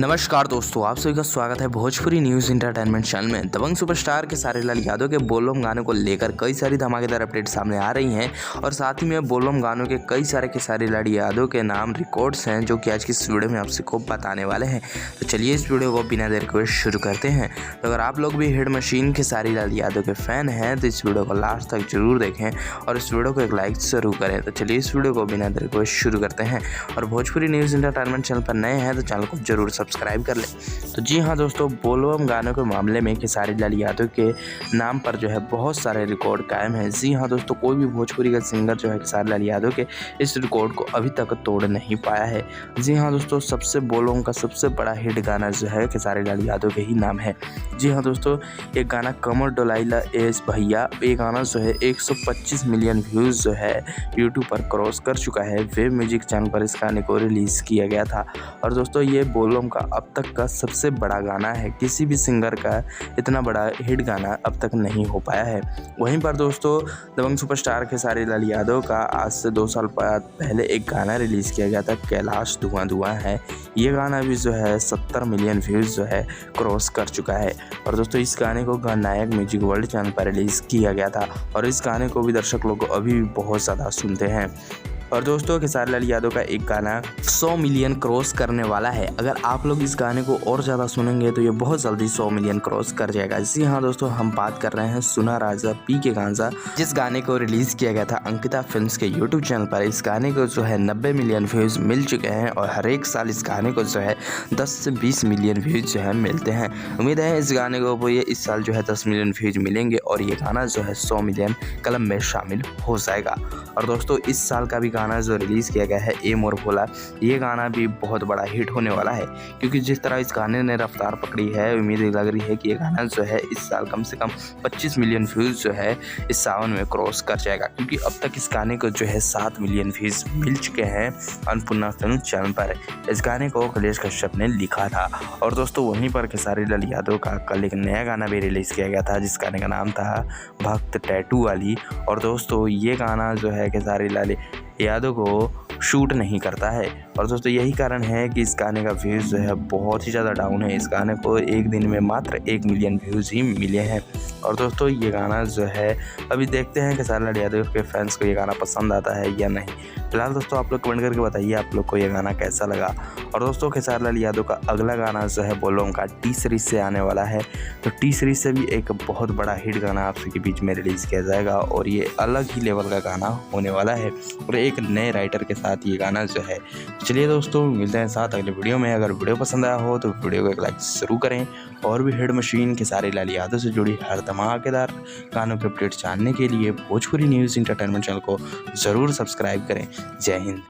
नमस्कार दोस्तों, आप सभी का स्वागत है भोजपुरी न्यूज़ इंटरटेनमेंट चैनल में। दबंग सुपरस्टार खेसारी लाल यादव के बोल बम गानों को लेकर कई सारी धमाकेदार अपडेट सामने आ रही हैं और साथ ही में बोल बम गानों के कई सारे खेसारी लाल यादव के नाम रिकॉर्ड्स हैं जो कि आज की इस वीडियो में आपसे खूब बताने वाले हैं। तो चलिए इस वीडियो को बिना देर के शुरू करते हैं। तो अगर आप लोग भी हिट मशीन खेसारी लाल यादव के फ़ैन हैं तो इस वीडियो को लास्ट तक जरूर देखें और इस वीडियो को एक लाइक जरूर करें। तो चलिए इस वीडियो को बिना देर के शुरू करते हैं और भोजपुरी न्यूज़ इंटरटेनमेंट चैनल पर नए हैं तो चैनल को जरूर सब्सक्राइब कर लें। तो जी हाँ दोस्तों, बोल बम गानों के मामले में खेसारी लाल यादव के नाम पर जो है बहुत सारे रिकॉर्ड कायम हैं। जी हाँ दोस्तों, कोई भी भोजपुरी का सिंगर जो है खेसारी लाल यादव के इस रिकॉर्ड को अभी तक तोड़ नहीं पाया है। जी हाँ दोस्तों, सबसे बोल बम का सबसे बड़ा हिट गाना जो है खेसारी लाल यादव के ही नाम है। जी हाँ दोस्तों, एक गाना कमर डोलाइला एस भैया, ये गाना जो है 125 मिलियन व्यूज़ जो है यूट्यूब पर क्रॉस कर चुका है। वेब म्यूजिक चैनल पर इस गाने को रिलीज़ किया गया था और दोस्तों ये बोल बम का अब तक का सबसे बड़ा गाना है। किसी भी सिंगर का इतना बड़ा हिट गाना अब तक नहीं हो पाया है। वहीं पर दोस्तों दबंग सुपरस्टार खेसारी लाल यादव का आज से 2 साल पहले एक गाना रिलीज़ किया गया था, कैलाश धुआं धुआं है। ये गाना भी जो है 70 मिलियन व्यूज़ जो है क्रॉस कर चुका है और दोस्तों इस गाने को नायक म्यूजिक वर्ल्ड चैनल पर रिलीज़ किया गया था और इस गाने को भी दर्शक लोग अभी भी बहुत ज़्यादा सुनते हैं। और दोस्तों खेसारी लाल यादव का एक गाना 100 मिलियन क्रॉस करने वाला है। अगर आप लोग इस गाने को और ज़्यादा सुनेंगे तो ये बहुत जल्दी 100 मिलियन क्रॉस कर जाएगा। जी हाँ दोस्तों, हम बात कर रहे हैं सुना राजा पी के गांजा, जिस गाने को रिलीज़ किया गया था अंकिता फिल्म्स के यूट्यूब चैनल पर। इस गाने को जो है 90 मिलियन व्यूज़ मिल चुके हैं और हर एक साल इस गाने को जो है 10 से 20 मिलियन व्यूज़ जो है मिलते हैं। उम्मीद है इस गाने को ये इस साल जो है 10 मिलियन व्यूज़ मिलेंगे और ये गाना जो है 100 मिलियन कलम में शामिल हो जाएगा। और दोस्तों इस साल का भी गाना जो रिलीज़ किया गया है ए मोर भोला, ये गाना भी बहुत बड़ा हिट होने वाला है क्योंकि जिस तरह इस गाने ने रफ्तार पकड़ी है, उम्मीद लग रही है कि ये गाना जो है इस साल कम से कम 25 मिलियन व्यूज़ जो है इस सावन में क्रॉस कर जाएगा क्योंकि अब तक इस गाने को जो है 7 मिलियन व्यूज़ मिल चुके हैं अन्नपूर्णा फिल्म चैनल पर। इस गाने को कलेश कश्यप ने लिखा था और दोस्तों वहीं पर खेसारी लाल यादव का कल एक नया गाना भी रिलीज़ किया गया था जिस गाने का नाम था भक्त टैटू वाली। और दोस्तों ये गाना जो है खेसारी लाल यादव को शूट नहीं करता है और दोस्तों यही कारण है कि इस गाने का व्यूज़ जो है बहुत ही ज़्यादा डाउन है। इस गाने को एक दिन में मात्र 1 मिलियन व्यूज़ ही मिले हैं और दोस्तों ये गाना जो है अभी देखते हैं खेसारी लाल यादव के फैंस को ये गाना पसंद आता है या नहीं। फिलहाल दोस्तों आप लोग कमेंट करके बताइए आप लोग को ये गाना कैसा लगा। और दोस्तों खेसारी लाल यादव का अगला गाना जो है बोल बम का टी सीरीज से आने वाला है, तो टी सीरीज से भी एक बहुत बड़ा हिट गाना आप सबके बीच में रिलीज़ किया जाएगा और ये अलग ही लेवल का गाना होने वाला है और एक नए राइटर के साथ ये गाना जो है। चलिए दोस्तों मिलते हैं साथ अगले वीडियो में। अगर वीडियो पसंद आया हो तो वीडियो को एक लाइक जरूर करें और भी हिट मशीन खेसारी लाल यादव से जुड़ी हर धमाकेदार गानों के अपडेट जानने के लिए भोजपुरी न्यूज़ इंटरटेनमेंट चैनल को ज़रूर सब्सक्राइब करें। जय हिंद।